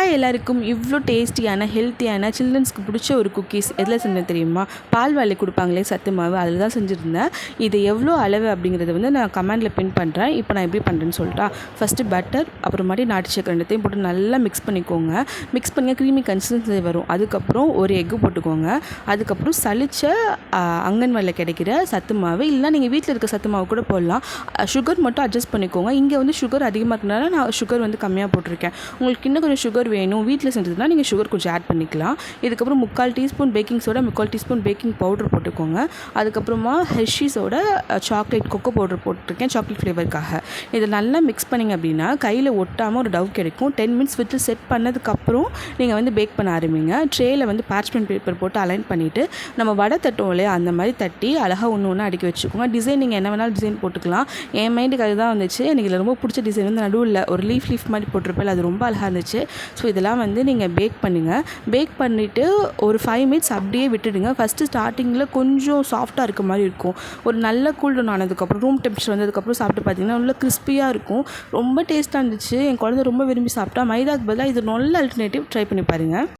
Hi எல்லாருக்கும், இவ்வளோ டேஸ்டியான ஹெல்த்தியான சில்ட்ரன்ஸ்க்கு பிடிச்ச ஒரு குக்கீஸ் எதில் செஞ்சேன் தெரியுமா? பால்வாடி கொடுப்பாங்களே சத்து மாவு, அதில் தான் செஞ்சுருந்தேன். இது எவ்வளோ அளவு அப்படிங்கிறத வந்து நான் கமெண்டில் பின் பண்ணுறேன். இப்போ நான் எப்படி பண்ணுறேன்னு சொல்லிட்டா, ஃபஸ்ட்டு பட்டர் அப்புறமாட்டி நாட்டு சக்கரை ரெண்டுத்தையும் போட்டு நல்லா மிக்ஸ் பண்ணிக்கோங்க. மிக்ஸ் பண்ணி க்ரீமி கன்சிஸ்டன்சி வரும். அதுக்கப்புறம் ஒரு எக்கு போட்டுக்கோங்க. அதுக்கப்புறம் சளிச்ச அங்கன்வாடியில் கிடைக்கிற சத்து மாவு, இல்லைனா நீங்கள் வீட்டில் இருக்க சத்து மாவு கூட போடலாம். சுகர் மட்டும் அட்ஜஸ்ட் பண்ணிக்கோங்க. இங்கே வந்து சுகர் அதிகமாக இருக்கிறனால நான் சுகர் வந்து கம்மியாக போட்டிருக்கேன். உங்களுக்கு இன்னும் கொஞ்சம் சுகர் வேணும், வீட்டில் செஞ்சதுன்னா நீங்கள் சுகர் கொஞ்சம் ஆட் பண்ணிக்கலாம். இதுக்கப்புறம் 3/4 teaspoon baking soda, 3/4 teaspoon baking powder போட்டுக்கோங்க. அதுக்கப்புறமா ஹெர்ஷீஸோட சாக்லேட் கொக்கோ பவுடர் போட்டிருக்கேன், சாக்லேட் ஃப்ளேவருக்காக. இதை நல்லா மிக்ஸ் பண்ணிங்க அப்படின்னா கையில் ஒட்டாமல் ஒரு டவ் கிடைக்கும். 10 மினிட்ஸ் விட்டு செட் பண்ணதுக்கப்புறம் நீங்கள் வந்து பேக் பண்ண ஆரம்பிங்க. ட்ரேயில் வந்து பார்ச்மெண்ட் பேப்பர் போட்டு அலைன் பண்ணிவிட்டு நம்ம வடை தட்டுவோம் இல்லையா, அந்த மாதிரி தட்டி அழகாக ஒன்று ஒன்று அடுக்கி வச்சுக்கோங்க. டிசைன் நீங்கள் என்ன வேணாலும் டிசைன் போட்டுக்கலாம். என் மைண்டுக்கு அதுதான் வந்துச்சு. எனக்கு இதில் ரொம்ப பிடிச்ச டிசைன் வந்து நடுவில் ஒரு லீஃப் மாதிரி போட்டிருப்பேன், அது ரொம்ப அழகாக இருந்துச்சு. ஸோ இதெல்லாம் வந்து நீங்கள் பேக் பண்ணுங்கள். பேக் பண்ணிவிட்டு ஒரு 5 மினிட்ஸ் அப்படியே விட்டுடுங்க. ஃபஸ்ட்டு ஸ்டார்டிங்கில் கொஞ்சம் சாஃப்டாக இருக்க மாதிரி இருக்கும். ஒரு நல்ல கூல் டவுன் ஆனதுக்கப்புறம், ரூம் டெம்பரேச்சர் வந்ததுக்கப்புறம் சாப்பிட்டு பார்த்தீங்கன்னா உள்ள கிறிஸ்பியாக இருக்கும். ரொம்ப டேஸ்ட்டாக இருந்துச்சு. என் குழந்தை ரொம்ப விரும்பி சாப்பிட்டா. மைதாக்கு பதிலாக இது நல்ல அல்டர்னேட்டிவ், ட்ரை பண்ணி பாருங்கள்.